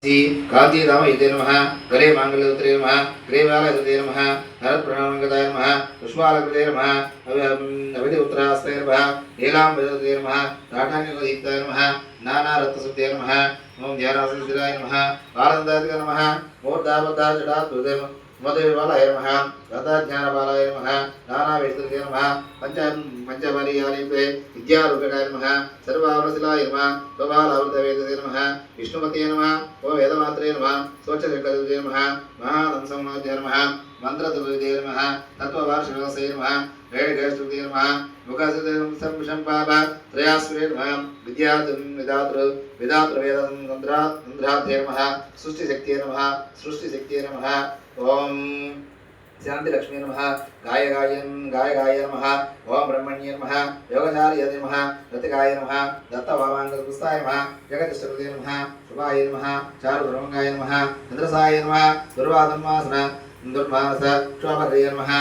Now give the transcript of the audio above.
कांचीधामयते नमः गले मांगल्यते नमः ग्रीवालयते नमः हरत्प्रणवंगताय नमः पुष्पालकृते नमः अविधि उत्तरास्ते नमः नीलांबरते नमः ताटानिकोदीप्ताय नमः नानारत्नसुते नमः ओम ध्यानासिद्धाय नमः आनंदाय नमः मूर्धाबद्धाजटाद्भुते मधुवालाय नमः गताज्ञानबालाय नमः नानावेष्टते नमः पंचबलियालिपे विद्यारूपिणाय नमः सर्वावरसिलाय नमः स्वबालावृतवेदते नमः विष्णुपते नमः ओ वेदमात्रे नमः स्वच्छशङ्करते नमः महानंसंनाथ्ये नमः मंत्रदुर्गे नमः तत्त्ववार्षिकसे नमः वेदगेष्टुते नमः मुखसंशंपाप त्रयास्त्रे नमः विद्यार्थं विदातृ वेदतन्त्राध्ये नमः सृष्टिशक्तिये नमः ओम शांति लक्ष्मी नमः गाय नमः ओम ब्रह्मण्ये नमः योगचार्य नमः रतिकाय नमः दत्तवामांगपुस्ताय नमः जगदीश्वरते नमः शुभाय नमः चारुब्रह्मंगाय नमः इंद्रसाय नमः दुर्वाधन्वासन दुर्मानस क्षोभये नमः।